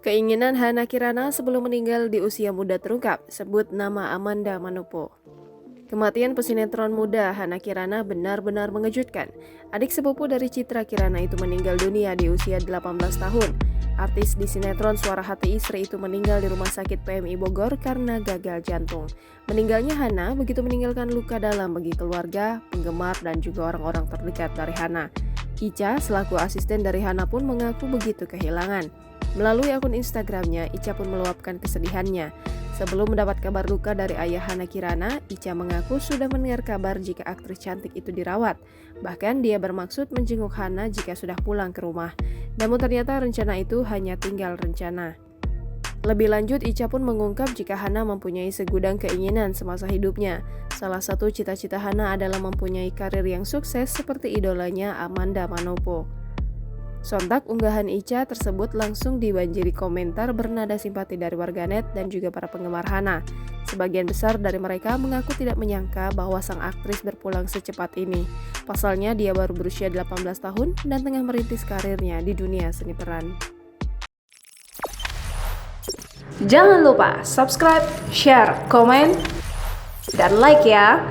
Keinginan Hana Kirana sebelum meninggal di usia muda terungkap, sebut nama Amanda Manopo. Kematian pesinetron muda Hana Kirana benar-benar mengejutkan. Adik sepupu dari Citra Kirana itu meninggal dunia di usia 18 tahun. Artis di sinetron Suara Hati Istri itu meninggal di Rumah Sakit PMI Bogor karena gagal jantung. Meninggalnya Hana begitu meninggalkan luka dalam bagi keluarga, penggemar, dan juga orang-orang terdekat dari Hana. Ica selaku asisten dari Hana pun mengaku begitu kehilangan. Melalui akun Instagramnya, Ica pun meluapkan kesedihannya. Sebelum mendapat kabar luka dari ayah Hana Kirana, Ica mengaku sudah mendengar kabar jika aktris cantik itu dirawat. Bahkan dia bermaksud menjenguk Hana jika sudah pulang ke rumah. Namun ternyata rencana itu hanya tinggal rencana. Lebih lanjut, Ica pun mengungkap jika Hana mempunyai segudang keinginan semasa hidupnya. Salah satu cita-cita Hana adalah mempunyai karir yang sukses seperti idolanya Amanda Manopo. Sontak unggahan Ica tersebut langsung dibanjiri komentar bernada simpati dari warganet dan juga para penggemar Hana. Sebagian besar dari mereka mengaku tidak menyangka bahwa sang aktris berpulang secepat ini. Pasalnya dia baru berusia 18 tahun dan tengah merintis karirnya di dunia seni peran. Jangan lupa subscribe, share, komen, dan like ya!